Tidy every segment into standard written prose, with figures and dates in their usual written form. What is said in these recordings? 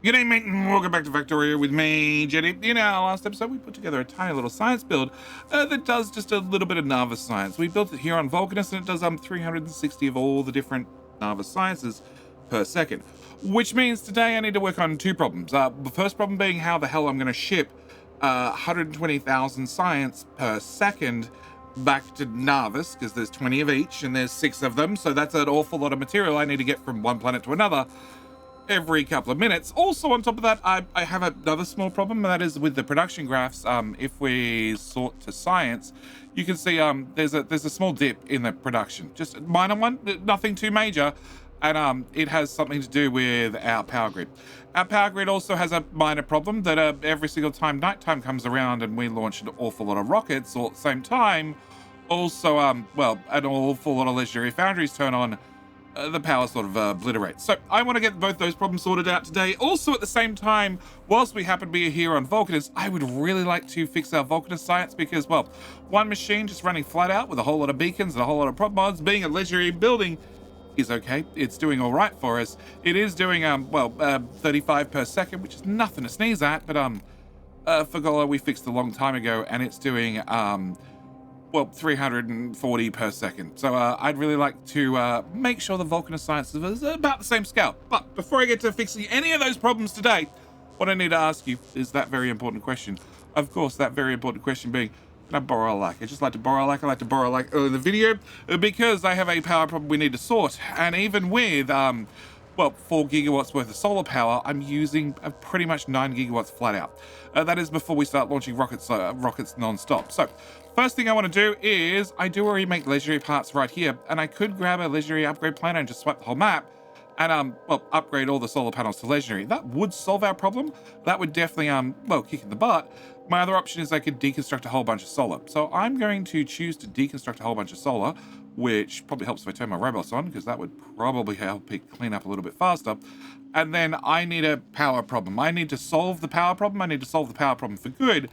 G'day mate and welcome back to Factorio with me, Jetty. In our last episode we put together a tiny little science build that does just a little bit of Nava science. We built it here on Vulcanus and it does 360 of all the different Nava sciences per second. Which means today I need to work on two problems. The first problem being how the hell I'm going to ship 120,000 science per second back to Navas, because there's 20 of each and there's 6 of them, so that's an awful lot of material I need to get from one planet to another every couple of minutes. Also, on top of that, I have another small problem, and that is with the production graphs. If we sort to science, you can see there's a small dip in the production, just a minor one, nothing too major, and it has something to do with our power grid. Our power grid also has a minor problem that every single time nighttime comes around and we launch an awful lot of rockets all at the same time, also well, an awful lot of legendary foundries turn on, the power sort of obliterates. So I want to get both those problems sorted out today. Also, at the same time, whilst we happen to be here on Vulcanus, I would really like to fix our Vulcanus science because, well, one machine just running flat out with a whole lot of beacons and a whole lot of prop mods, being a legendary building, is okay. It's doing all right for us. It is doing, 35 per second, which is nothing to sneeze at, but Fagola we fixed a long time ago, and it's doing, 340 per second. So I'd really like to make sure the Vulcanus science is about the same scale. But before I get to fixing any of those problems today, what I need to ask you is that very important question. Of course, that very important question being, can I borrow a like? I just like to borrow a like. I like to borrow a like early in the video because I have a power problem we need to sort. And even with 4 gigawatts worth of solar power, I'm using pretty much 9 gigawatts flat out. That is before we start launching rockets non-stop. So first thing I want to do is, I do already make legendary parts right here, and I could grab a legendary upgrade planner and just swipe the whole map and upgrade all the solar panels to legendary. That would solve our problem. That would definitely kick in the butt. My other option is I could deconstruct a whole bunch of solar. So I'm going to choose to deconstruct a whole bunch of solar, which probably helps if I turn my robots on, because that would probably help it clean up a little bit faster. And then I need a power problem. I need to solve the power problem. I need to solve the power problem for good.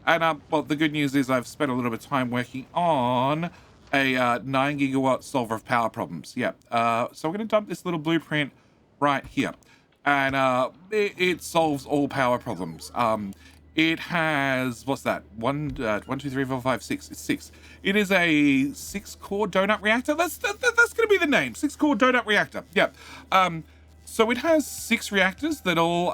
And the good news is I've spent a little bit of time working on a 9 gigawatt solver of power problems. Yeah. So we're going to dump this little blueprint right here, and it solves all power problems. It has, what's that? 1, 2, 3, 4, 5, 6. It's 6. It is a 6-core donut reactor. That's going to be the name. 6-core donut reactor. Yeah. So it has 6 reactors that all,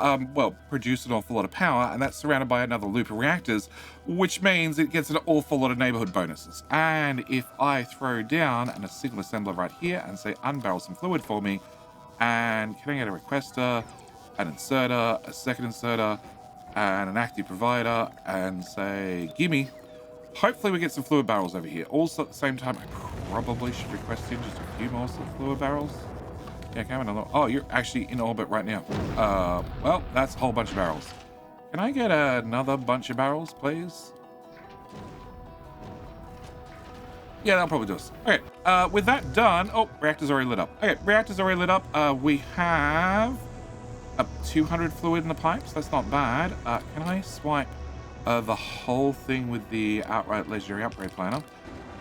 produce an awful lot of power, and that's surrounded by another loop of reactors, which means it gets an awful lot of neighborhood bonuses. And if I throw down a single assembler right here and say unbarrel some fluid for me, and can I get a requester, an inserter, a second inserter, and an active provider, and say gimme, hopefully we get some fluid barrels over here. Also at the same time, I probably should request in just a few more fluid barrels. Yeah, come on. Oh, you're actually in orbit right now. Well, that's a whole bunch of barrels. Can I get another bunch of barrels, please? Yeah, that'll probably do us. Okay, with that done, reactor's already lit up. Okay, reactor's already lit up. We have 200 fluid in the pipes. That's not bad. Can I swipe the whole thing with the outright legendary upgrade planner?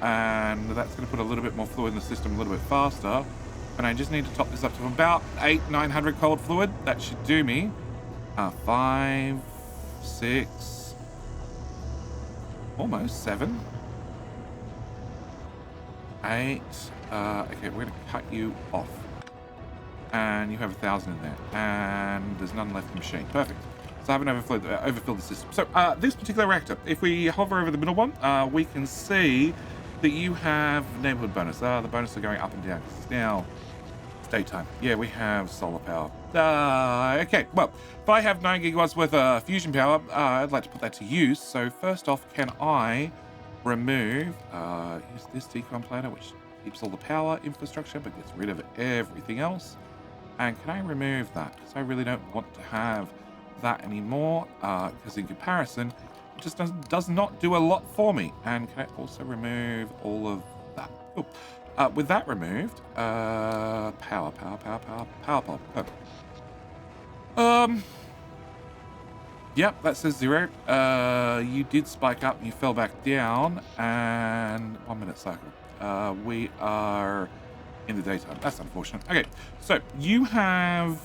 And that's going to put a little bit more fluid in the system a little bit faster. And I just need to top this up to about 900 cold fluid. That should do me. 5, 6, almost 7, 8. Okay, we're going to cut you off. And you have 1,000 in there. And there's none left in the machine. Perfect. So I haven't overfilled the system. So this particular reactor, if we hover over the middle one, we can see that you have neighborhood bonus. The bonuses are going up and down. It's now daytime. Yeah, we have solar power. Okay, well, if I have 9 gigawatts worth of fusion power, I'd like to put that to use. So first off, can I remove use this decon planer, which keeps all the power infrastructure but gets rid of everything else? And can I remove that? Because I really don't want to have that anymore, because in comparison, it just does not do a lot for me. And can I also remove all of that? Cool. With that removed, power pulp. Yep, that says 0. You did spike up and you fell back down, and 1 minute cycle. We are in the daytime. That's unfortunate. Okay, so you have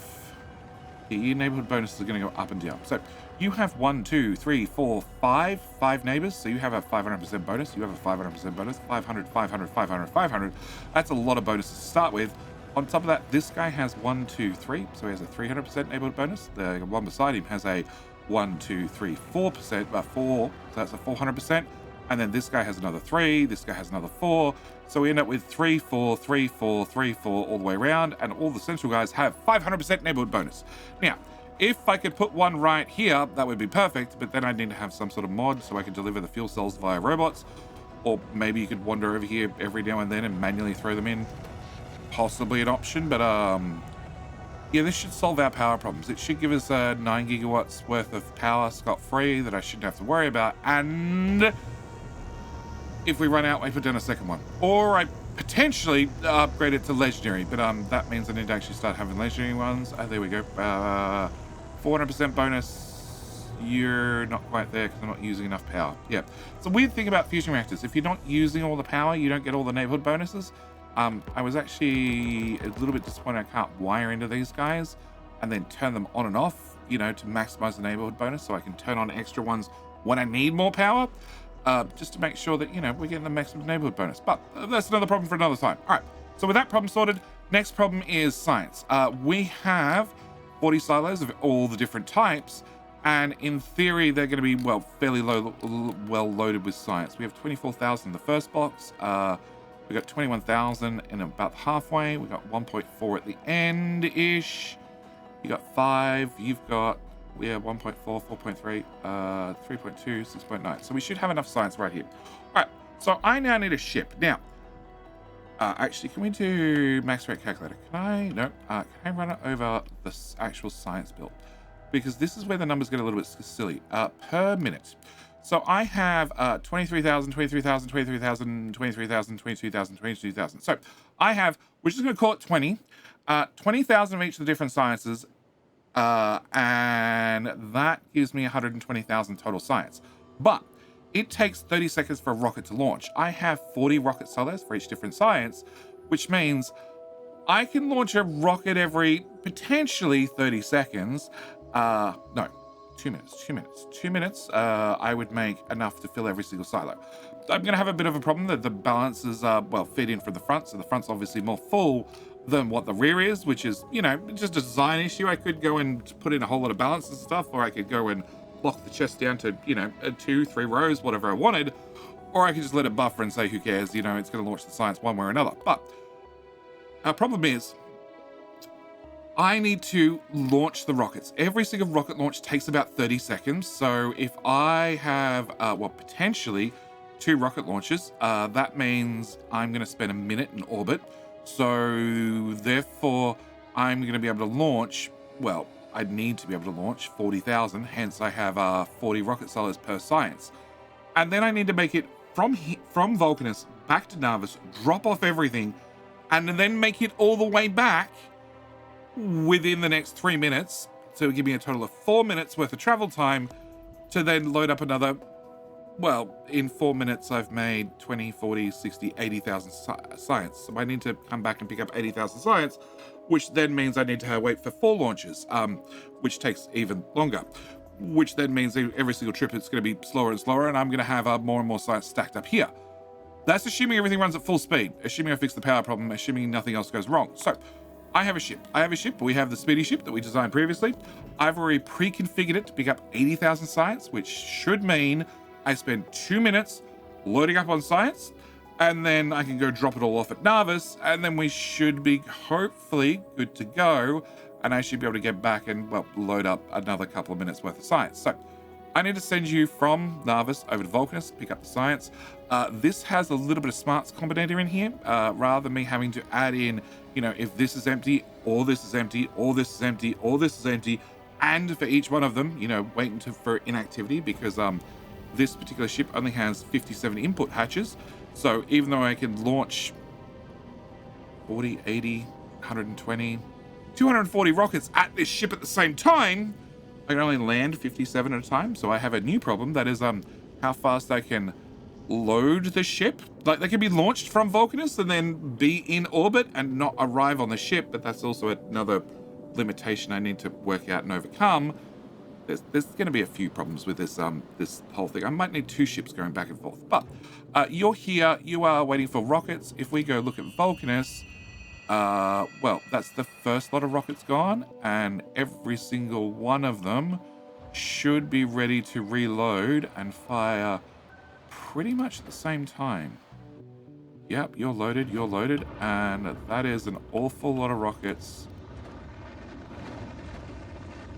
your neighborhood bonuses are going to go up and down. So you have 1, 2, 3, 4, 5 neighbors. So you have a 500% bonus. You have a 500% bonus. 500, 500, 500, 500. That's a lot of bonuses to start with. On top of that, this guy has 1, 2, 3. So he has a 300% neighborhood bonus. The one beside him has a 1, 2, 3, 4%, about 4. So that's a 400%. And then this guy has another 3. This guy has another 4. So we end up with 3, 4, 3, 4, 3, 4 all the way around. And all the central guys have 500% neighborhood bonus. Now, if I could put one right here, that would be perfect. But then I'd need to have some sort of mod so I could deliver the fuel cells via robots. Or maybe you could wander over here every now and then and manually throw them in. Possibly an option, but yeah, this should solve our power problems. It should give us 9 gigawatts worth of power scot-free that I shouldn't have to worry about. And if we run out, I put down a second one. Or I potentially upgrade it to legendary, but that means I need to actually start having legendary ones. There we go. 400% bonus. You're not quite there because I'm not using enough power. Yeah. It's a weird thing about fusion reactors. If you're not using all the power, you don't get all the neighborhood bonuses. I was actually a little bit disappointed I can't wire into these guys and then turn them on and off, you know, to maximize the neighborhood bonus so I can turn on extra ones when I need more power, just to make sure that, you know, we're getting the maximum neighborhood bonus. But that's another problem for another time. All right, so with that problem sorted, next problem is science. We have 40 silos of all the different types, and in theory, they're going to be, well, fairly well loaded with science. We have 24,000 in the first box. We got 21,000 in about halfway. We got 1.4 at the end-ish. You got 5. You've got, yeah, 1.4, 4.3, 3.2, 6.9. So we should have enough science right here. All right, so I now need a ship. Now, actually, can we do max rate calculator? Can I? No. Can I run it over the actual science build? Because this is where the numbers get a little bit silly. Per minute. So I have 23,000, 23,000, 23,000, 23,000, 22,000, 22,000. So I have, we're just going to call it 20, 20,000 of each of the different sciences, and that gives me 120,000 total science. But it takes 30 seconds for a rocket to launch. I have 40 rocket silos for each different science, which means I can launch a rocket every potentially 30 seconds. No. 2 minutes, I would make enough to fill every single silo. I'm going to have a bit of a problem that the balances, well, feed in from the front, so the front's obviously more full than what the rear is, which is, you know, just a design issue. I could go and put in a whole lot of balance and stuff, or I could go and lock the chest down to, you know, 2, 3 rows, whatever I wanted, or I could just let it buffer and say, who cares, you know, it's going to launch the science one way or another. But our problem is, I need to launch the rockets. Every single rocket launch takes about 30 seconds. So if I have, well, potentially 2 rocket launches, that means I'm going to spend a minute in orbit. So therefore, I'm going to be able to launch, well, I'd need to be able to launch 40,000. Hence, I have 40 rocket silos per science. And then I need to make it from Vulcanus back to Narvis, drop off everything, and then make it all the way back within the next 3 minutes, so give me a total of 4 minutes worth of travel time to then load up another, well, in 4 minutes I've made 20, 40, 60, 80,000 science. So I need to come back and pick up 80,000 science, which then means I need to wait for 4 launches, which takes even longer, which then means every single trip it's going to be slower and slower, and I'm going to have more and more science stacked up here. That's assuming everything runs at full speed, assuming I fix the power problem, assuming nothing else goes wrong. So I have a ship. We have the speedy ship that we designed previously. I've already pre-configured it to pick up 80,000 science, which should mean I spend 2 minutes loading up on science, and then I can go drop it all off at Narvis, and then we should be hopefully good to go, and I should be able to get back and, well, load up another couple of minutes worth of science. So I need to send you from Narvis over to Vulcanus, pick up the science. This has a little bit of smarts combinator in here, rather than me having to add in, you know, if this is empty, or this is empty, or this is empty, or this is empty, and for each one of them, you know, waiting for inactivity, because this particular ship only has 57 input hatches. So even though I can launch 40, 80, 120, 240 rockets at this ship at the same time, I can only land 57 at a time. So I have a new problem, that is how fast I can load the ship. Like, they can be launched from Vulcanus and then be in orbit and not arrive on the ship, but that's also another limitation I need to work out and overcome. There's going to be a few problems with this this whole thing. I might need 2 ships going back and forth. But you're here. You are waiting for rockets. If we go look at Vulcanus, well, that's the first lot of rockets gone, and every single one of them should be ready to reload and fire pretty much at the same time. Yep, you're loaded, and that is an awful lot of rockets.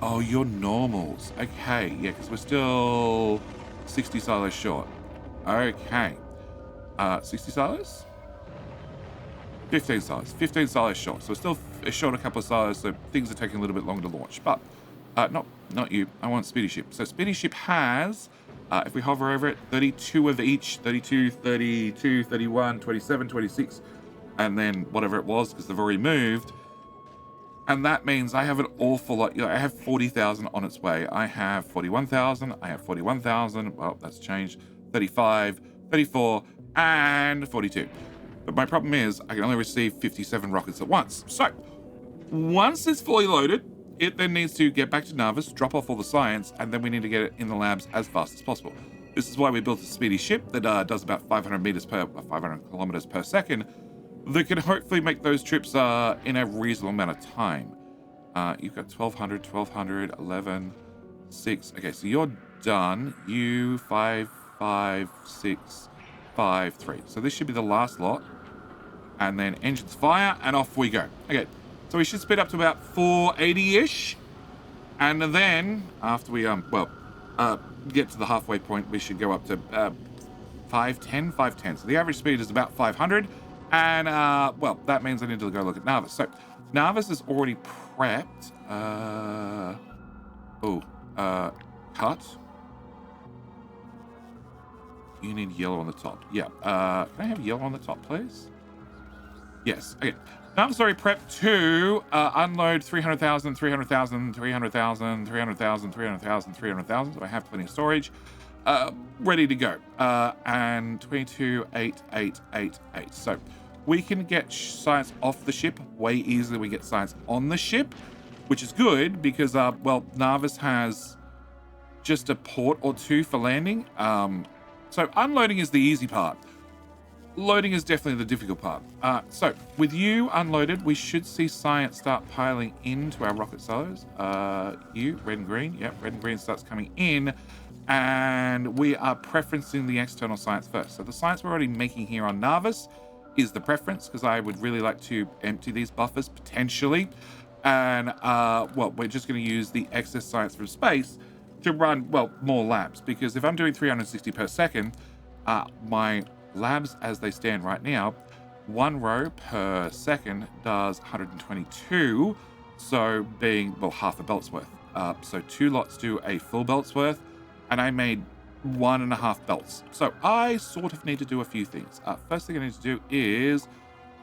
Oh, you're normals. Okay, yeah, because we're still 60 silos short. Okay. 60 silos? 15 silos. 15 silos short. So we're still short a couple of silos, so things are taking a little bit longer to launch. But not you. I want Speedy Ship. So Speedy Ship has, if we hover over it, 32 of each. 32, 32, 31, 27, 26, and then whatever it was, because they've already moved. And that means I have an awful lot. You know, I have 40,000 on its way. I have 41,000. I have 41,000. Well, that's changed. 35, 34, and 42. But my problem is I can only receive 57 rockets at once. So once it's fully loaded, it then needs to get back to Narvis, drop off all the science, and then we need to get it in the labs as fast as possible. This is why we built a speedy ship that does about 500 kilometers per second. That can hopefully make those trips in a reasonable amount of time. You've got 1200, 11, 6. Okay, so you're done. You 5, 5, 6, 5, 3. So this should be the last lot. And then engines fire, and off we go. Okay, so we should speed up to about 480-ish. And then, after we, get to the halfway point, we should go up to 510, 510. So the average speed is about 500. And, well, that means I need to go look at Narvis. So, Narvis is already prepped. Cut. You need yellow on the top. Yeah. Can I have yellow on the top, please? Yes. Okay. Narvis already prepped to unload 300,000, 300,000, 300,000, 300,000, 300,000, 300,000. So I have plenty of storage. Ready to go. And 22, 8, 8, 8, 8. So we can get science off the ship way easier than we get science on the ship, which is good because, well, Narvis has just a port or two for landing. So unloading is the easy part. Loading is definitely the difficult part. So with you unloaded, we should see science start piling into our rocket silos. You, red and green. Yep, red and green starts coming in. And we are preferencing the external science first. So the science we're already making here on Narvis is the preference, because I would really like to empty these buffers potentially. And, well, we're just going to use the excess science from space to run, well, more labs. Because if I'm doing 360 per second, my labs as they stand right now, 1 row per second does 122. So being, well, half a belt's worth. So 2 lots do a full belt's worth. And I made 1.5 belts. So I sort of need to do a few things. First thing I need to do is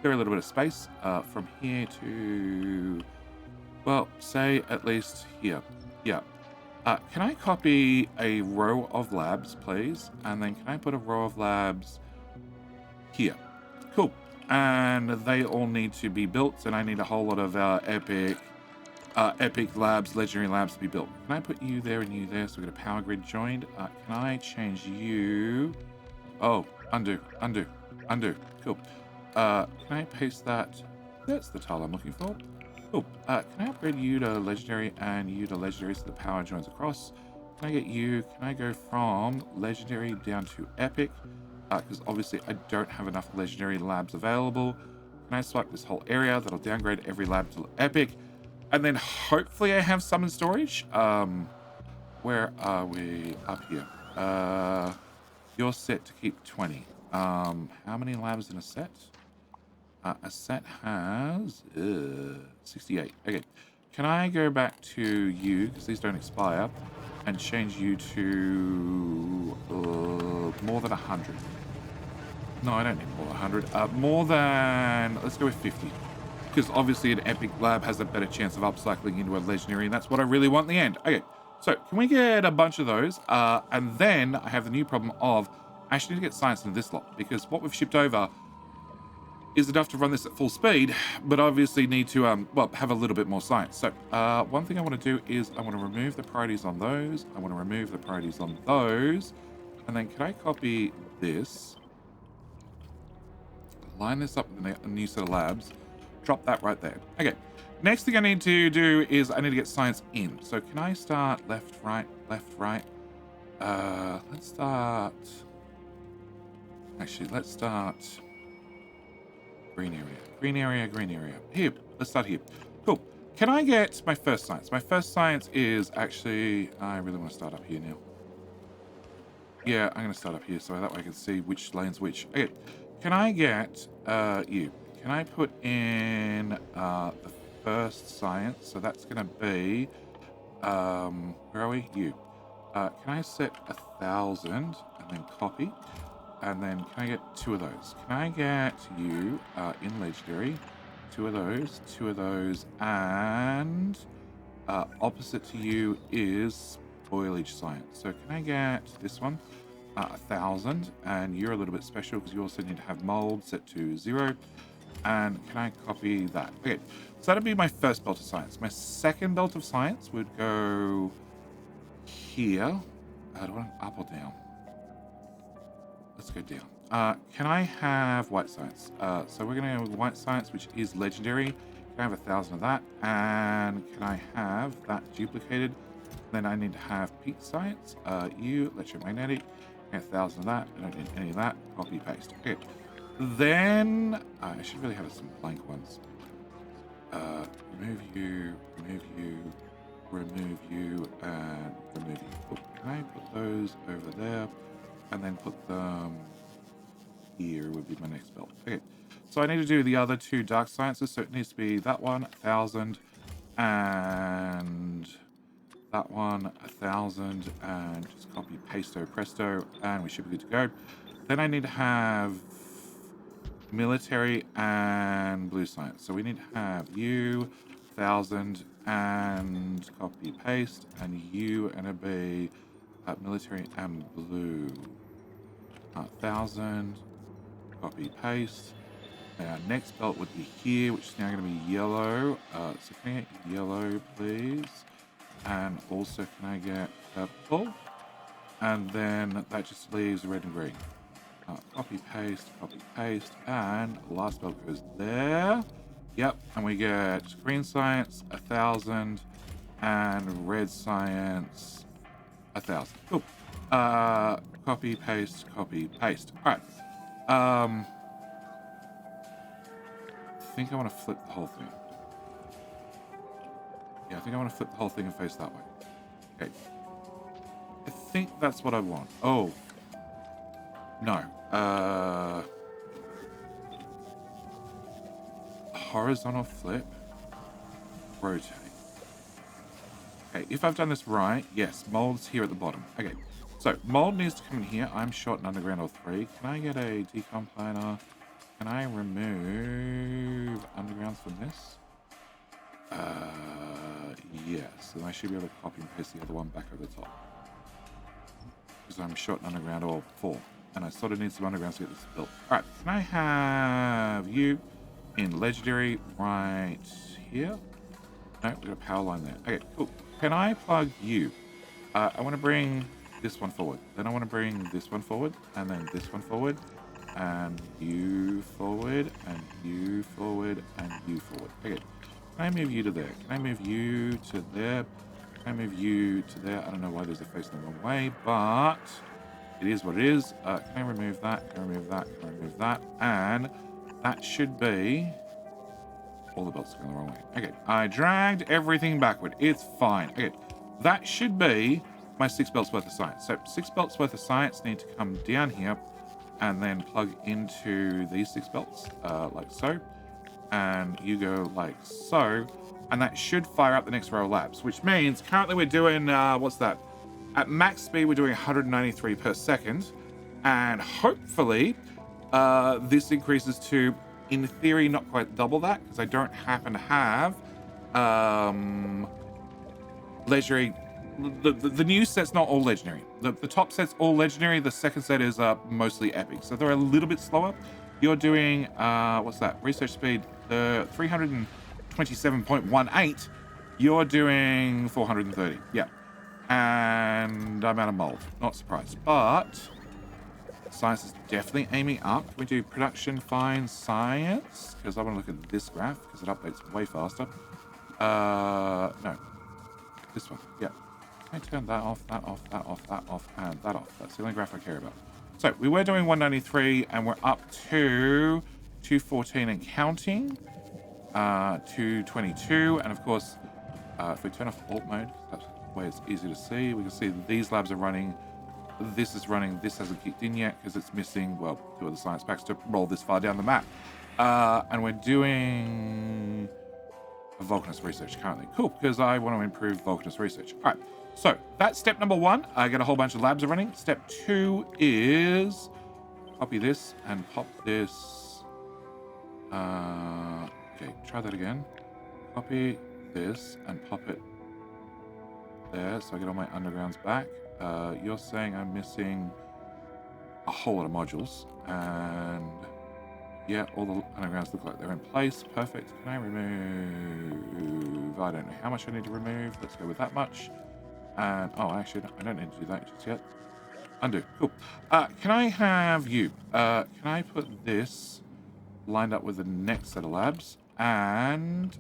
clear a little bit of space from here to, well, say at least here. Yeah. Can I copy a row of labs, please? And then can I put a row of labs here? Cool. And they all need to be built, and I need a whole lot of epic labs, legendary labs to be built. Can I put you there and you there so we get a power grid joined? Can I change you? Oh, undo. Cool. Can I paste that? That's the tile I'm looking for. Cool. Can I upgrade you to legendary and you to legendary so the power joins across? Can I get you? Can I go from legendary down to epic? Because obviously I don't have enough legendary labs available. Can I select this whole area? That'll downgrade every lab to epic. And then hopefully I have some in storage. Where are we? Up here. You're set to keep 20. How many labs in a set? A set has 68. Okay. Can I go back to you, because these don't expire, and change you to more than 100? No, I don't need more than 100. More than, let's go with 50. Because obviously an epic lab has a better chance of upcycling into a legendary, and that's what I really want in the end. Okay, so can we get a bunch of those? And then I have the new problem of I actually need to get science into this lot, because what we've shipped over is enough to run this at full speed, but obviously need to, well, have a little bit more science. So one thing I want to do is I want to remove the priorities on those. I want to remove the priorities on those. And then can I copy this? Line this up with a new set of labs. Drop that right there. Okay. Next thing I need to do is I need to get science in. So can I start left, right, left, right? Let's start... Actually, let's start... Green area, green area, green area. Here, let's start here. Cool. Can I get my first science? My first science is actually... I really want to start up here now. Yeah, I'm going to start up here so that way I can see which lane's which. Okay. Can I get you? Can I put in the first science? So that's going to be... where are we? You. Can I set 1,000 and then copy? And then can I get 2 of those? Can I get you in legendary? 2 of those, and opposite to you is spoilage science. So can I get this one? 1,000, and you're a little bit special because you also need to have mold set to 0. And can I copy that? Okay, so that'll be my first belt of science. My second belt of science would go here. Do I want up or down? Let's go down. Can I have white science? So we're going to have white science, which is legendary. Can I have 1,000 of that? And can I have that duplicated? Then I need to have peak science. You, electromagnetic. 1,000 of that. I don't need any of that. Copy, paste. Okay. Then I should really have some blank ones. Remove you, remove you, remove you, and remove you. Cool. Can I put those over there? And then put them here would be my next belt. Okay, so I need to do the other 2 dark sciences. So it needs to be that one, 1,000, and that one, 1,000, and just copy, pasto, presto, and we should be good to go. Then I need to have military and blue science. So we need to have you, 1,000, and copy, paste, and you, and it'll be military and blue. 1,000, copy, paste. Our next belt would be here, which is now going to be yellow. So can I get yellow, please? And also, can I get purple? And then that just leaves red and green. Copy, paste, and last belt goes there. Yep, and we get green science, 1,000, and red science, 1,000. Cool. Copy, paste. All right. I think I want to flip the whole thing. Yeah, I think I want to flip the whole thing and face that way. Okay. I think that's what I want. Oh. No. Horizontal flip. Rotate. Okay, if I've done this right, yes, mold's here at the bottom. Okay, so mold needs to come in here. I'm short and underground or 3. Can I get a decom planer? Can I remove undergrounds from this? Yes, and I should be able to copy and paste the other one back over the top. Because I'm short and underground or 4. And I sort of need some undergrounds to get this built. Alright, can I have you in legendary right here? No, we've got a power line there. Okay, cool. Can I plug you? I want to bring this one forward. Then I want to bring this one forward. And then this one forward. And you forward. And you forward. And you forward. Okay. Can I move you to there? Can I move you to there? Can I move you to there? I don't know why there's a face in the wrong way, but it is what it is. Can I remove that? Can I remove that? Can I remove that? And that should be... all the belts are going the wrong way. Okay, I dragged everything backward. It's fine. Okay, that should be my 6 belts worth of science. So 6 belts worth of science need to come down here and then plug into these 6 belts, like so. And you go like so. And that should fire up the next row of labs, which means currently we're doing, what's that? At max speed, we're doing 193 per second. And hopefully, this increases to, in theory, not quite double that, because I don't happen to have legendary. The new set's not all legendary. The top set's all legendary. The second set is mostly epic. So they're a little bit slower. You're doing, what's that? Research speed, the 327.18. You're doing 430. Yeah. And I'm out of mold. Not surprised. But science is definitely aiming up. We do production, fine, science. Because I want to look at this graph because it updates way faster. No. This one. Yeah. I turn that off, that off, that off, that off, and that off. That's the only graph I care about. So we were doing 193 and we're up to 214 and counting. 222. And of course, if we turn off alt mode, that's where it's easy to see. We can see that these labs are running. This is running. This hasn't kicked in yet because it's missing, well, 2 of the science packs to roll this far down the map. And we're doing a Vulcanus research currently. Cool, because I want to improve Vulcanus research. All right, so that's step number 1. I get a whole bunch of labs are running. Step 2 is copy this and pop this. Okay, try that again. Copy this and pop it there so I get all my undergrounds back. You're saying I'm missing a whole lot of modules, and yeah, all the undergrounds look like they're in place. Perfect. Can I remove? I don't know how much I need to remove. Let's go with that much. And oh, actually, I don't need to do that just yet. Undo. Cool. Can I have you? Can I put this lined up with the next set of labs? And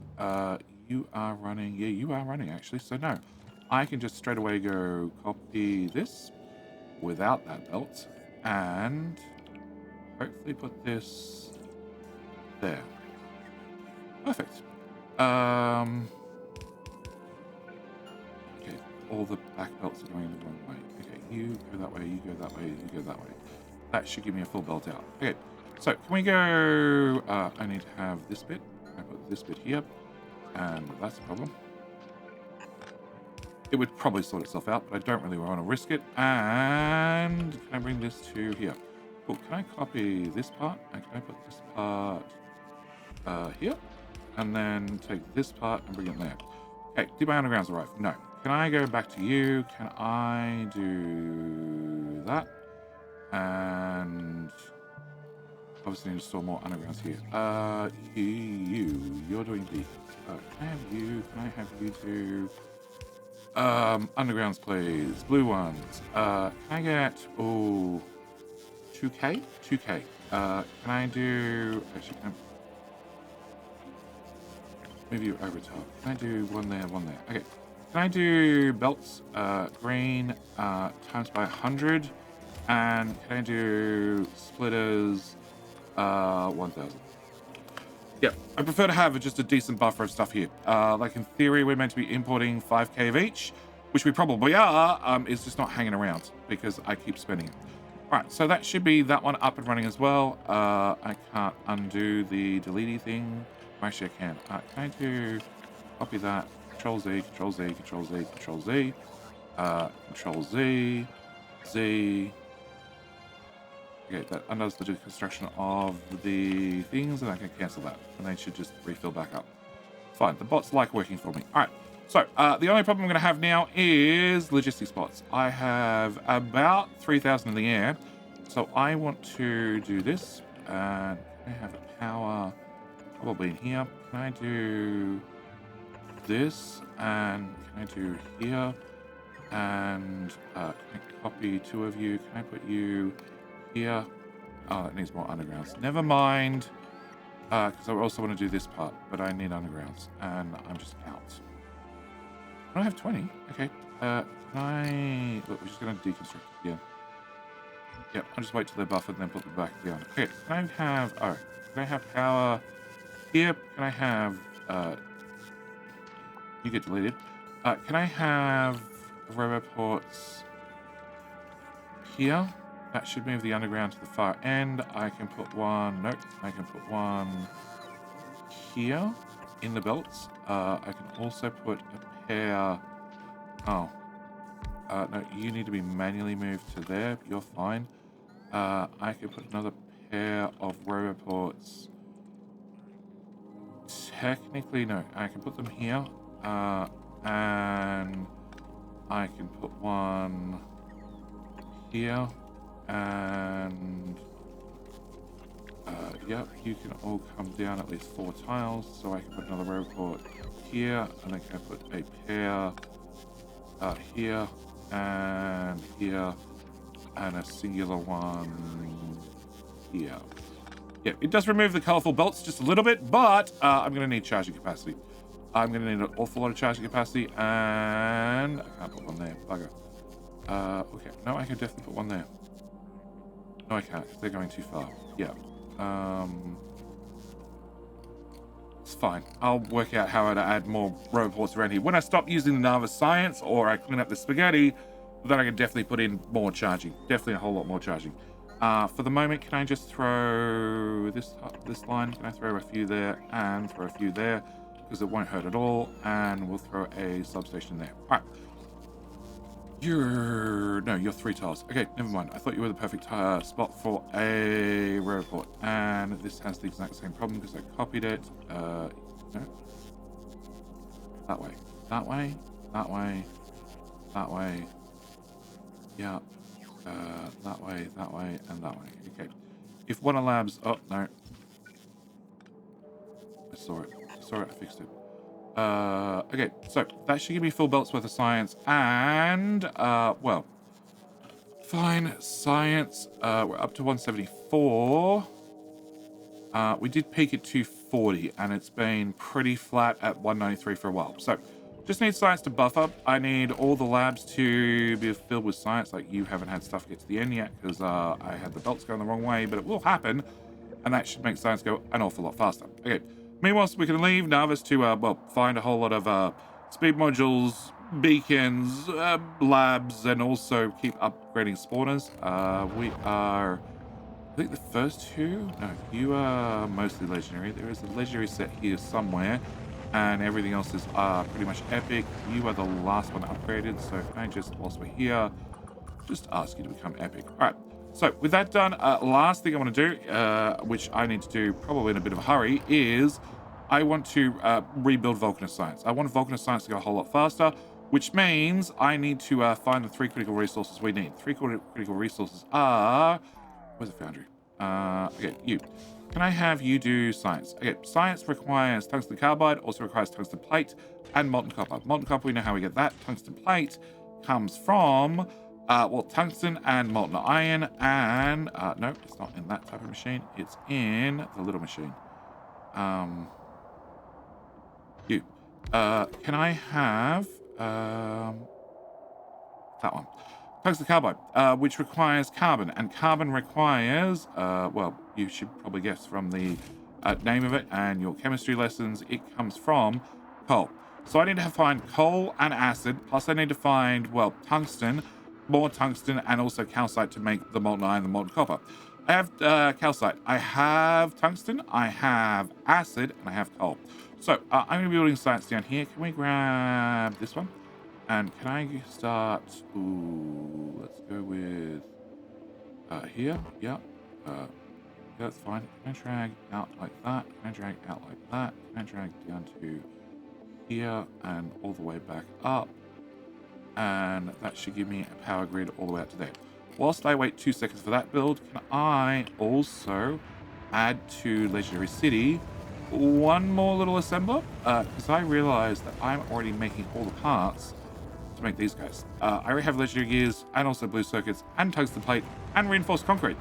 you are running. Yeah, you are running actually. So no, I can just straight away go copy this without that belt and hopefully put this there. Perfect. Okay, all the back belts are going the wrong way. Okay, you go that way, you go that way, you go that way. That should give me a full belt out. Okay, so can we go... I need to have this bit. I put this bit here, and that's a problem. It would probably sort itself out, but I don't really want to risk it. And can I bring this to here? Cool. Can I copy this part? And can I put this part here? And then take this part and bring it there. Okay, do my undergrounds arrive? No. Can I go back to you? Can I do that? And obviously need to store more undergrounds here. You're doing beacons. Can I have you? Can I have you do undergrounds, please? Blue ones. Can I get 2K? 2K. Can I do actually can I move you over top? Can I do one there, one there? Okay. Can I do belts green times by 100? And can I do splitters 1000? Yeah, I prefer to have just a decent buffer of stuff here. Like in theory, we're meant to be importing 5k of each, which we probably are. It's just not hanging around because I keep spending it. All right, so that should be that one up and running as well. I can't undo the deletey thing. Actually, I can. Can I do copy that? Control Z, Control Z, Control Z, Control Z, Control Z, Z. Okay, that undoes the deconstruction of the things, and I can cancel that, and they should just refill back up. Fine, the bots like working for me. All right, so the only problem I'm going to have now is logistics bots. I have about 3,000 in the air, so I want to do this, and I have a power probably in here. Can I do this, and can I do here, and can I copy 2 of you? Can I put you here? Oh, it needs more undergrounds. Never mind, because I also want to do this part, but I need undergrounds, and I'm just out. I don't have 20. Okay. Can I... Look, we're just going to deconstruct it again. Yep, I'll just wait till they're buffered and then put them back down. Okay, can I have... Oh, can I have power here? Can I have... you get deleted. Can I have roboports here? That should move the underground to the far end. I can put one... Nope. I can put one here in the belts. I can also put a pair... Oh. No, you need to be manually moved to there. You're fine. I can put another pair of roboports. Technically, no. I can put them here. And I can put one here. And Yep, you can all come down at least 4 tiles, so I can put another roboport here, and then can I put a pair here, and here, and a singular one here. Yeah, it does remove the colorful belts just a little bit, but I'm going to need charging capacity. I'm going to need an awful lot of charging capacity, and I can't put one there. Bugger. Okay, no, I can definitely put one there. No, I can't. They're going too far. Yeah. It's fine. I'll work out how to add more roboports around here. When I stop using the Nava Science or I clean up the spaghetti, then I can definitely put in more charging. Definitely a whole lot more charging. For the moment, can I just throw this line? Can I throw a few there and throw a few there? Because it won't hurt at all. And we'll throw a substation there. All right. You're 3 tiles. Okay, never mind. I thought you were the perfect spot for a roboport. And this has the exact same problem because I copied it. No. That way. That way. That way. That way. Yeah. That way, and that way. Okay. If one of labs... Oh, no. I saw it. I fixed it. Okay, so that should give me full belts worth of science, and well, fine science. We're up to 174. We did peak at 240, and it's been pretty flat at 193 for a while. So just need science to buff up. I need all the labs to be filled with science. Like, you haven't had stuff get to the end yet because I had the belts going the wrong way, but it will happen, and that should make science go an awful lot faster. Okay. Meanwhile, we can leave Narvis to, well, find a whole lot of speed modules, beacons, labs, and also keep upgrading spawners. We are, I think, the first 2. No, you are mostly legendary. There is a legendary set here somewhere, and everything else is pretty much epic. You are the last one upgraded, so can I just, whilst we're here, just ask you to become epic. All right. So with that done, last thing I want to do, which I need to do probably in a bit of a hurry, is I want to rebuild Vulcanus Science. I want Vulcanus Science to go a whole lot faster, which means I need to find the 3 critical resources we need. 3 critical resources are... Where's the foundry? Okay, you. Can I have you do science? Okay, science requires tungsten carbide, also requires tungsten plate, and molten copper. Molten copper, we know how we get that. Tungsten plate comes from... well, tungsten and molten iron, and no, it's not in that type of machine. It's in the little machine. You. Can I have that one? Tungsten carbide, which requires carbon, and carbon requires, well, you should probably guess from the name of it and your chemistry lessons, it comes from coal. So I need to find coal and acid, plus I need to find, well, tungsten, more tungsten, and also calcite to make the molten iron and the molten copper. I have calcite, I have tungsten, I have acid, and I have coal. So I'm going to be building science down here. Can we grab this one? And can I start... Ooh, let's go with here. Yeah. That's fine. Can I drag out like that? Can I drag out like that? Can I drag down to here and all the way back up? And that should give me a power grid all the way out to there. Whilst I wait 2 seconds for that build, can I also add to Legendary City one more little assembler? Because I realized that I'm already making all the parts to make these guys. I already have Legendary Gears and also blue circuits and tungsten plate and reinforced concrete.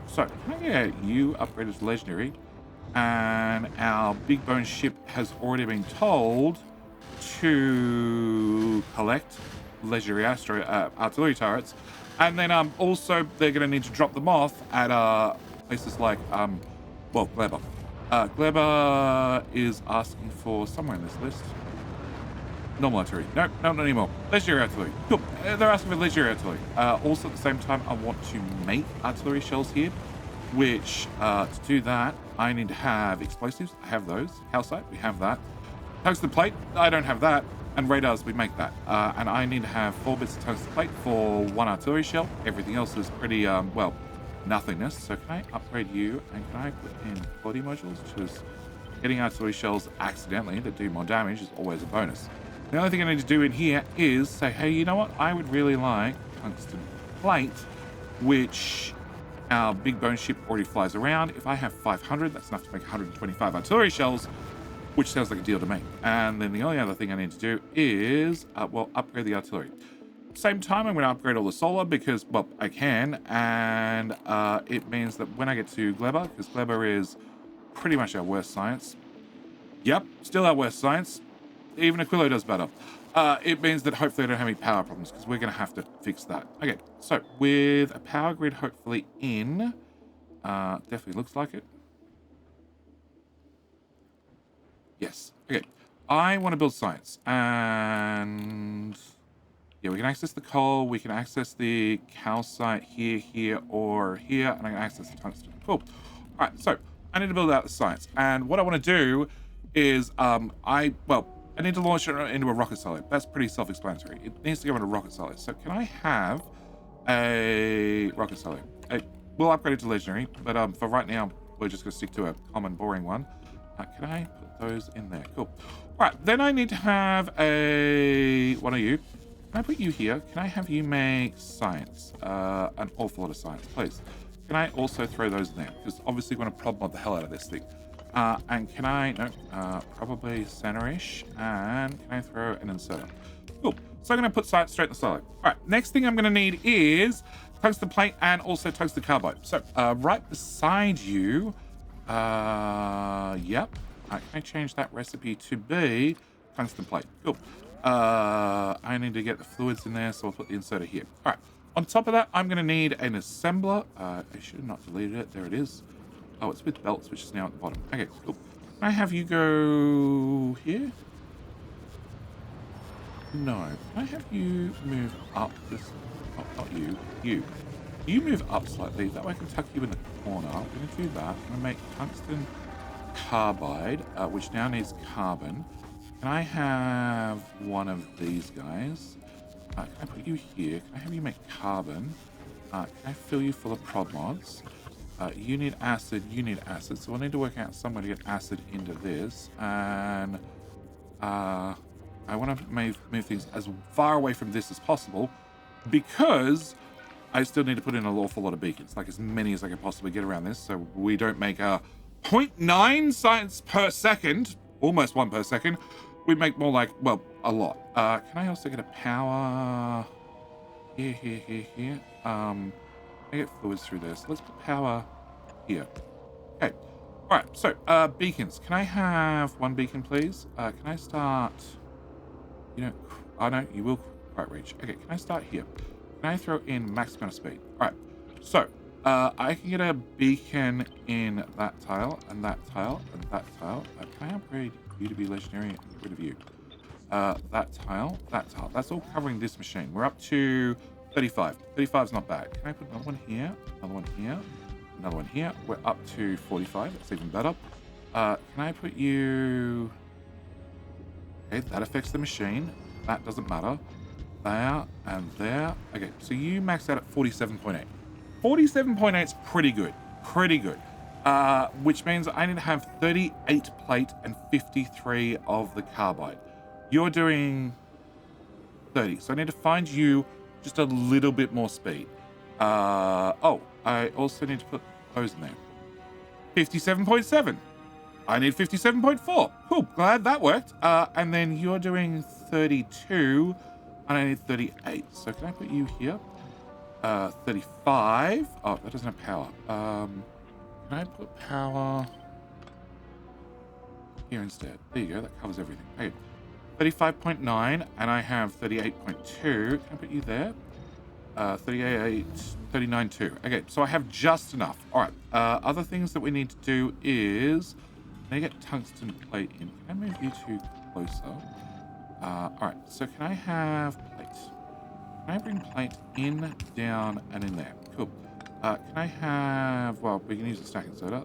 So can I get you upgraded to Legendary? And our big bone ship has already been told to collect Legendary artillery turrets, and then also they're going to need to drop them off at places like well, gleba. Gleba is asking for somewhere in this list. Normal artillery. No, not anymore. Legendary artillery. Cool. They're asking for legendary artillery. Also at the same time, I want to make artillery shells here, which to do that, I need to have explosives. I have those. Calcite, we have that. Tungsten plate, I don't have that. And radars, we make that. And I need to have 4 bits of tungsten plate for 1 artillery shell. Everything else is pretty, well, nothingness. So can I upgrade you? And can I put in body modules? Because getting artillery shells accidentally that do more damage is always a bonus. The only thing I need to do in here is say, hey, you know what? I would really like tungsten plate, which Our big bone ship already flies around. If I have 500, that's enough to make 125 artillery shells, which sounds like a deal to me. And then the only other thing I need to do is, well, upgrade the artillery. Same time, I'm going to upgrade all the solar because, well, I can. And it means that when I get to gleba, because gleba is pretty much our worst science. Yep, still our worst science. Even Aquilo does better. It means that hopefully I don't have any power problems because we're going to have to fix that. Okay, so with a power grid hopefully in, definitely looks like it. Yes. Okay, I want to build science. And yeah, we can access the coal, we can access the calcite here, here, or here, and I can access the tungsten. Cool. All right, so I need to build out the science. And what I want to do is, I need to launch it into a rocket silo. That's pretty self-explanatory. It needs to go into a rocket silo. So can I have a rocket silo? We'll upgrade it to legendary, but for right now, we're just going to stick to a common, boring one. Can I put those in there? Cool. All right, then I need to have one of you. Can I put you here? Can I have you make science? An awful lot of science, please. Can I also throw those in there? Because obviously we want to problem mod the hell out of this thing. And can I, no, probably center-ish. And can I throw an inserter? Cool. So I'm going to put science straight in the silo. All right, next thing I'm going to need is tungsten plate and also tungsten carbide. So right beside you, yep. Can I change that recipe to be tungsten plate? Cool. I need to get the fluids in there, so I'll put the inserter here. All right. On top of that, I'm going to need an assembler. I should have not deleted it. There it is. Oh, it's with belts, which is now at the bottom. Okay, cool. Can I have you go here? No. Can I have you move up this? Oh, not you. You. You move up slightly. That way I can tuck you in the corner. I'm going to do that. I'm going to make tungsten carbide, which now needs carbon. Can I have one of these guys? Can I put you here? Can I have you make carbon? Can I fill you full of prod mods? You need acid, you need acid. So we'll need to work out some way to get acid into this. And I want to move things as far away from this as possible because I still need to put in an awful lot of beacons, like as many as I can possibly get around this, so we don't make a 0.9 science per second, almost 1 per second. We make more like, well, a lot. Can I also get a power here, here, here, here? I get fluids through this. Let's put power here. Okay. All right. So beacons. Can I have one beacon, please? Can I start? You know, oh no, you will quite reach. Okay. Can I start here? Can I throw in max amount of speed? All right. So I can get a beacon in that tile and that tile and that tile. Can I upgrade you to be legendary and get rid of you? That tile, that tile. That's all covering this machine. We're up to 35. 35 is not bad. Can I put another one here? Another one here? Another one here? We're up to 45. That's even better. Can I put you... Okay, that affects the machine. That doesn't matter. There and there. Okay, so you maxed out at 47.8. 47.8 is pretty good. Pretty good. Which means I need to have 38 plate and 53 of the carbide. You're doing 30. So I need to find you just a little bit more speed. Oh, I also need to put those in there. 57.7. I need 57.4. Cool, glad that worked. And then you're doing 32, and I need 38. So can I put you here? 35. Oh, that doesn't have power. Can I put power here instead? There you go, that covers everything. Okay, 35.9, and I have 38.2. Can I put you there? 38, 39.2. Okay, so I have just enough. All right, other things that we need to do is I need to get tungsten plate in. Can I move you two closer? All right, so can I have plate? Can I bring plate in, down, and in there? Cool. Can I have, well, we can use a stack inserter,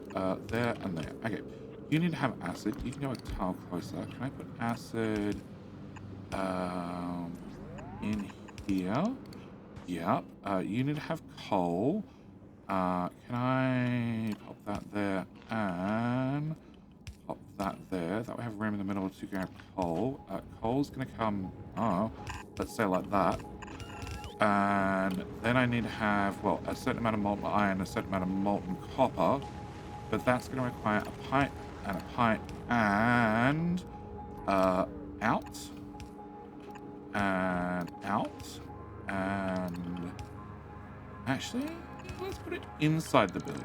there and there. Okay, you need to have acid. You can go a tile closer. Can I put acid in here? Yep. You need to have coal. Can I pop that there and pop that there? That way I have room in the middle to grab coal. Coal's going to come, oh, let's say like that. And then I need to have, well, a certain amount of molten iron, a certain amount of molten copper. But that's going to require a pipe and a pipe and out and out. And actually, let's put it inside the build.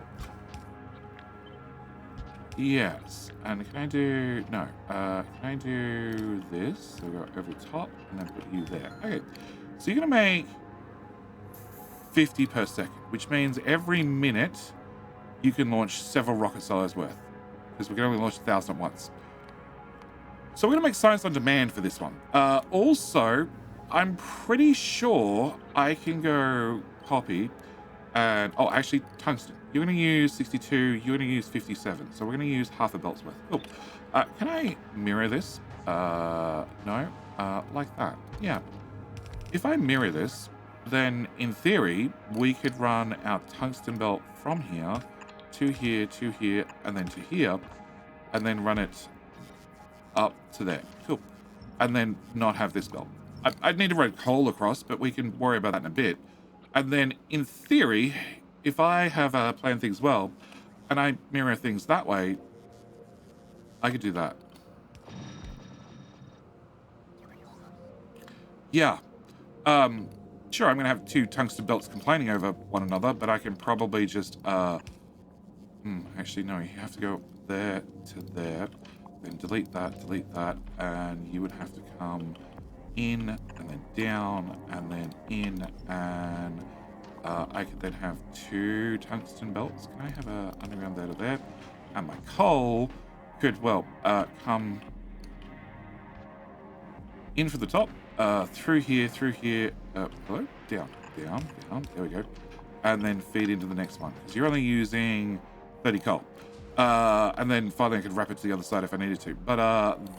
Yes. And can I do, no, can I do this? So go over the top and then put you there. Okay. So you're going to make 50 per second, which means every minute you can launch several rocket silos worth, because we can only launch 1,000 at once. So we're going to make science on demand for this one. Also, I'm pretty sure I can go copy and, oh, actually, tungsten. You're going to use 62, you're going to use 57. So we're going to use half a belt's worth. Cool. Can I mirror this? No. Like that. Yeah. If I mirror this, then in theory, we could run our tungsten belt from here, to here, and then to here, and then run it up to there. Cool. And then not have this belt. I'd need to run coal across, but we can worry about that in a bit. And then, in theory, if I have planned things well, and I mirror things that way, I could do that. Yeah. Sure, I'm going to have two tungsten belts complaining over one another, but I can probably just, actually, no, you have to go there to there, then delete that, and you would have to come in, and then down, and then in, and I could then have two tungsten belts. Can I have a underground there to there? And my coal could, well, come in for the top, through here, hello? Down, there we go. And then feed into the next one, because you're only using 30 coal. And then finally I could wrap it to the other side if I needed to. But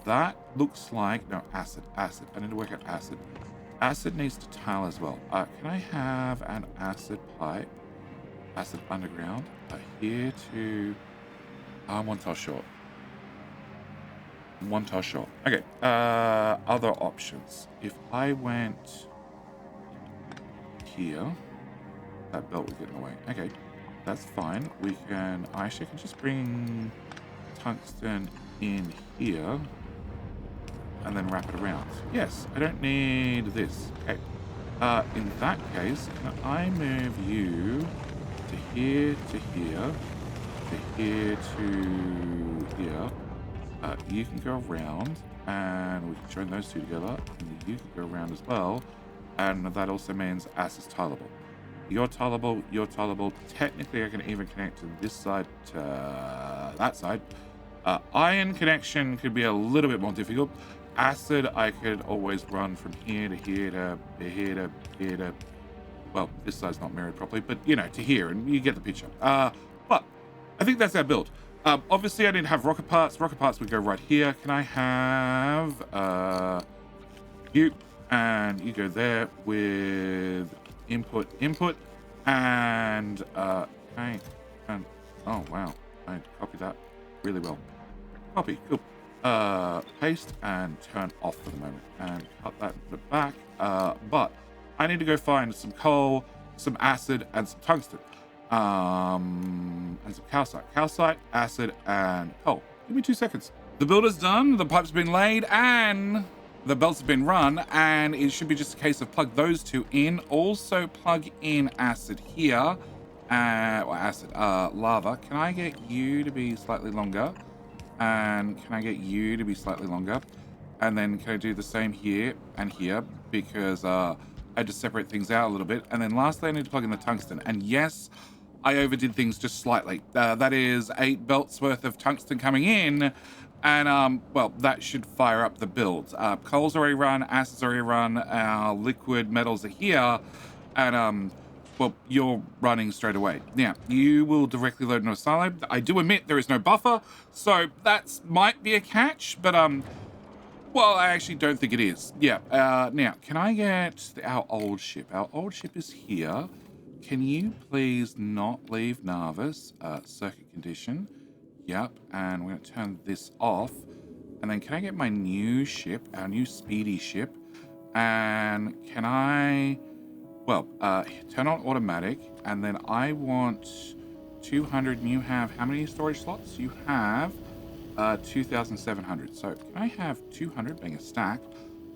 that looks like, no, acid. I need to work out acid. Acid needs to tile as well. Can I have an acid pipe, acid underground, here to, one tile short. One tile short. Okay, other options. If I went here, that belt would get in the way. Okay, that's fine. We can, I actually can just bring tungsten in here and then wrap it around. Yes, I don't need this. Okay, in that case, can I move you to here, to here, to here, to here? You can go around, and we can join those two together, and you can go around as well, and that also means ass is tileable. You're tileable. Technically, I can even connect to this side to that side. Iron connection could be a little bit more difficult. Acid, I could always run from here to here to here to here to, well, this side's not mirrored properly, but, you know, to here, and you get the picture. But I think that's our build. Obviously, I didn't have rocket parts. Rocket parts would go right here. Can I have you? And you go there with input, and okay. And oh wow, I copy that really well. Copy, cool. Paste and turn off for the moment, and cut that in the back. But I need to go find some coal, some acid, and some tungsten. And some calcite, acid, and coal. Give me 2 seconds. The builder's done, the pipe's been laid, and the belts have been run, and it should be just a case of plug those two in. Also plug in acid here, lava. Can I get you to be slightly longer? And can I get you to be slightly longer? And then can I do the same here and here, because I had to separate things out a little bit. And then lastly, I need to plug in the tungsten. And yes, I overdid things just slightly. That is 8 belts worth of tungsten coming in, and well, that should fire up the build. Coal's already run, acid's already run, our liquid metals are here, and well, you're running straight away. Now, you will directly load into a silo. I do admit there is no buffer, so that might be a catch, but well, I actually don't think it is. Yeah, now, can I get our old ship? Our old ship is here. Can you please not leave Narvis? Circuit condition. Yep, and we're going to turn this off. And then can I get my new ship, our new speedy ship? And can I well, turn on automatic, and then I want 200, and you have how many storage slots? You have 2,700. So can I have 200 being a stack,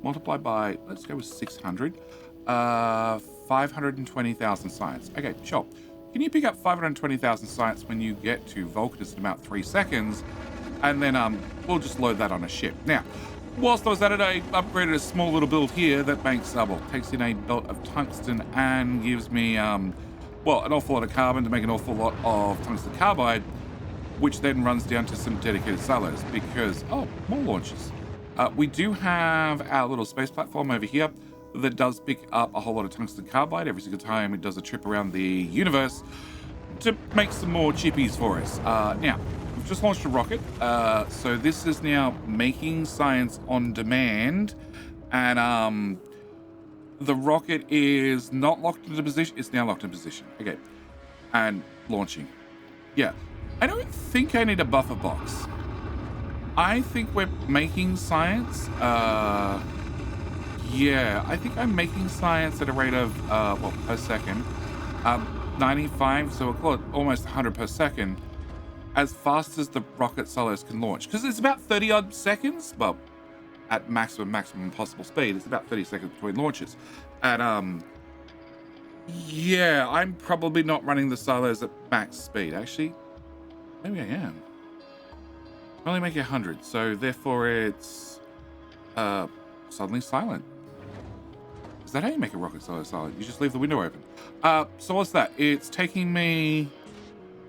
multiplied by, let's go with 600, 520,000 science. Okay, sure. Can you pick up 520,000 science when you get to Vulcanus in about 3 seconds? And then we'll just load that on a ship. Now, whilst I was at it, I upgraded a small little build here that makes, well, takes in a belt of tungsten and gives me, well, an awful lot of carbon to make an awful lot of tungsten carbide, which then runs down to some dedicated silos because, oh, more launches. We do have our little space platform over here that does pick up a whole lot of tungsten carbide every single time it does a trip around the universe to make some more chippies for us. Now, we've just launched a rocket, so this is now making science on demand, and the rocket is not locked into position. It's now locked in position. Okay, and launching. Yeah, I don't think I need a buffer box. I think we're making science. Yeah, I think I'm making science at a rate of, well, per second. 95, so we'll call it almost 100 per second, as fast as the rocket silos can launch. Because it's about 30 odd seconds, well, at maximum possible speed, it's about 30 seconds between launches. And, yeah, I'm probably not running the silos at max speed. Actually, maybe I am. I'm only making 100, so therefore it's, suddenly silent. Is that how you make a rocket silo silent? You just leave the window open. So what's that? It's taking me...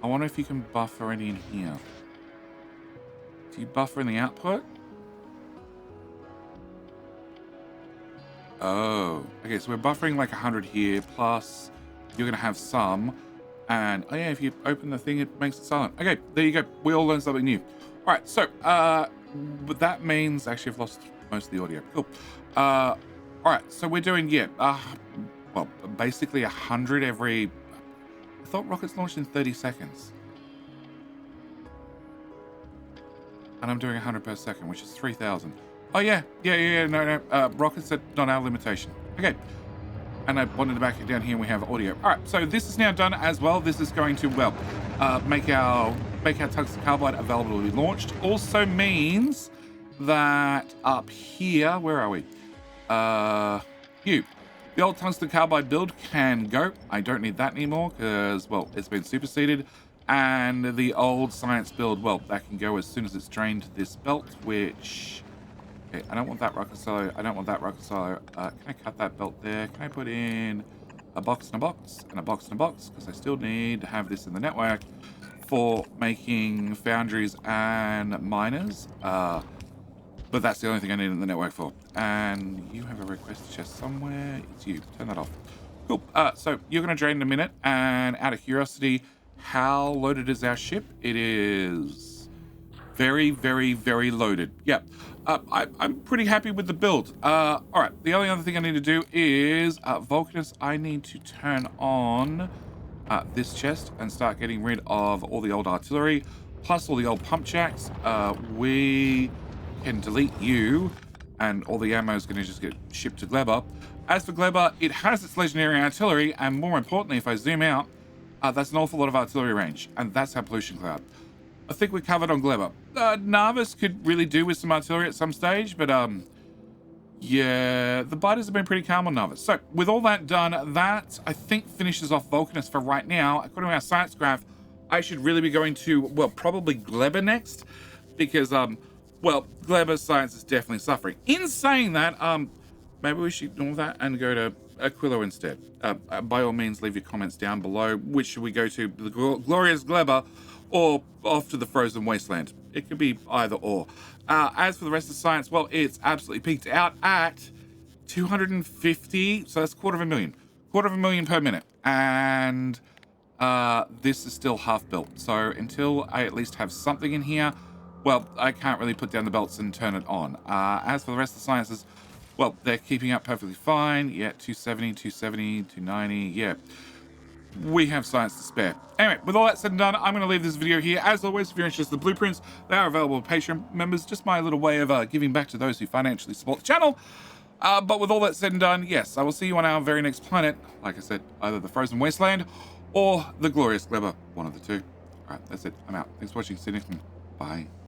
I wonder if you can buffer any in here. Do you buffer in the output? Oh, okay, so we're buffering like 100 here, plus you're gonna have some. And, oh yeah, if you open the thing, it makes it silent. Okay, there you go. We all learned something new. All right, so, but that means... Actually, I've lost most of the audio. Cool. All right, so we're doing, yeah, well, basically 100 every... I thought rockets launched in 30 seconds. And I'm doing 100 per second, which is 3,000. Oh, yeah, no, rockets are not our limitation. Okay. And I wanted to back it down here, and we have audio. All right, so this is now done as well. This is going to, well, make our tungsten carbide available to be launched. Also means that up here, where are we? The old tungsten carbide build can go. I don't need that anymore because, well, it's been superseded. And the old science build, well, that can go as soon as it's drained this belt, which... Okay, I don't want that rocket silo. I don't want that rocket silo. Can I cut that belt there? Can I put in a box and a box and a box and a box? Because I still need to have this in the network for making foundries and miners. But that's the only thing I need in the network for. And you have a request chest somewhere. It's you. Turn that off. Cool. So you're going to drain in a minute. And out of curiosity, how loaded is our ship? It is very, very, very loaded. Yeah. I'm pretty happy with the build. All right. The only other thing I need to do is, Vulcanus, I need to turn on this chest and start getting rid of all the old artillery, plus all the old pump jacks. We can delete you, and all the ammo is going to just get shipped to gleba. As for gleba, it has its legendary artillery, and more importantly, if I zoom out, that's an awful lot of artillery range, and that's our pollution cloud. I think we're covered on gleba. Narvis could really do with some artillery at some stage, but yeah, the biters have been pretty calm on Narvis. So with all that done, that I think finishes off Vulcanus for right now. According to our science graph, I should really be going to, well, probably gleba next, because well, gleba science is definitely suffering. In saying that, maybe we should ignore that and go to Aquilo instead. By all means, leave your comments down below. Which should we go to? The glorious gleba or off to the frozen wasteland? It could be either or. As for the rest of science, well, it's absolutely peaked out at 250. So that's quarter of a million per minute. And this is still half built. So until I at least have something in here, well, I can't really put down the belts and turn it on. As for the rest of the sciences, well, they're keeping up perfectly fine. Yeah, 270, 290. Yeah, we have science to spare. Anyway, with all that said and done, I'm going to leave this video here. As always, if you're interested in the blueprints, they are available to Patreon members. Just my little way of giving back to those who financially support the channel. But with all that said and done, yes, I will see you on our very next planet. Like I said, either the frozen wasteland or the glorious gleba, one of the two. All right, that's it. I'm out. Thanks for watching. See you next time. Bye.